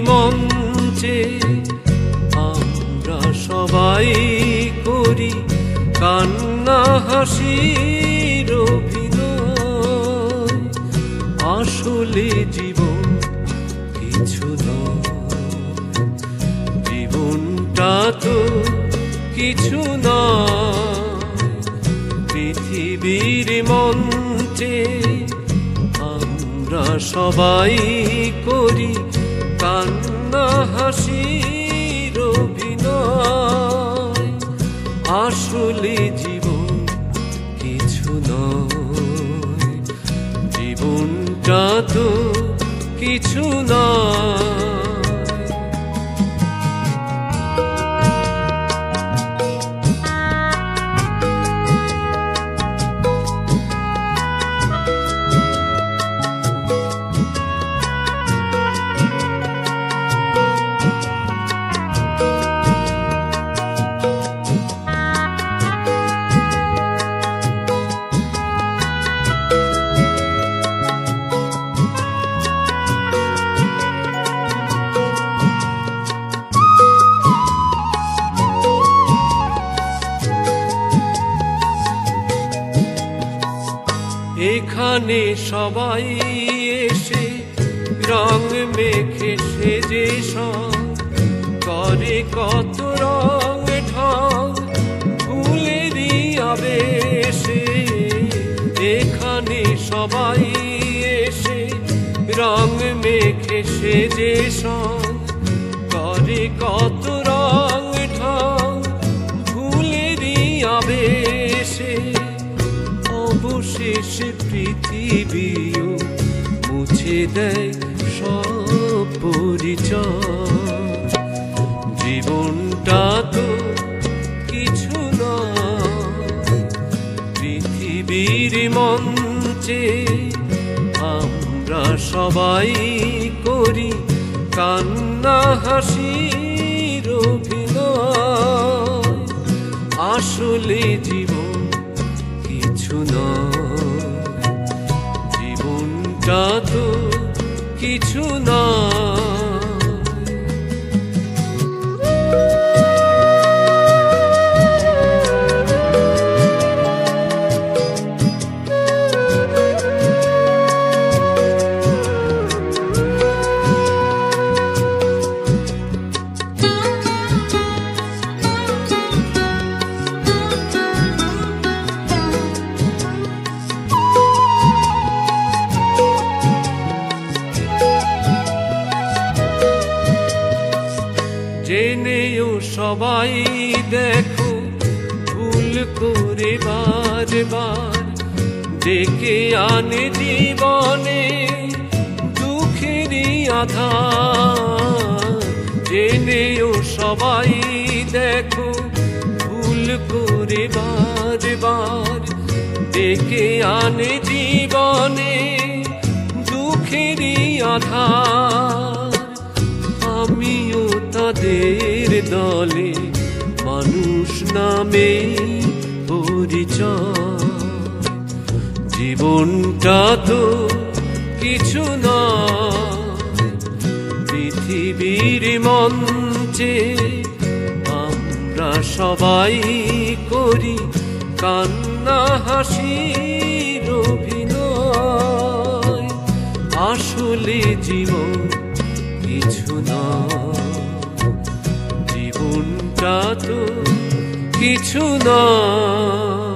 মঞ্চে আমরা সবাই করি কান্না হাসির অভিনয়। আসলে জীবন কিছু নয়, জীবনটা তো কিছু নয়। পৃথিবীর মঞ্চে আমরা সবাই করি কান্না হাসির অভিনয়। আসলে জীবন কিছু নয়, জীবনটা তো কিছু নয়। এখানে সবাই এসে রং মেখে সেজে সব করে কত রং ঢং ফুলেরই আবেশে। এখানে সবাই এসে রং মেখে সেজে সব করে কত রং ঢং ফুলেরই আবেশে। অবশেষে পৃথিবীও মুছে দেয় সব পরিচয়। জীবনটা তো কিছু নয়, পৃথিবীর মঞ্চে আমরা সবাই করি কান্না হাসির অভিনয়। আসলে জীবন কিছু নয়, জীবনটা তো কিছু নয়। জেনেও সবাই দেখো ভুল করে বারবার ডেকে আনে জীবনে দুঃখেরই আধার। জেনেও সবাই দেখো ভুল করে বারবার ডেকে আনে জীবনে দুঃখেরই আধার। আমিও তাদের দলে মানুষ নামে পরিচয়। জীবনটা তো কিছু নয়, পৃথিবীর মঞ্চে আমরা সবাই করি কান্না হাসির অভিনয়। আসলে জীবন কিছু নয়, জীবনটা তো কিছু নয়।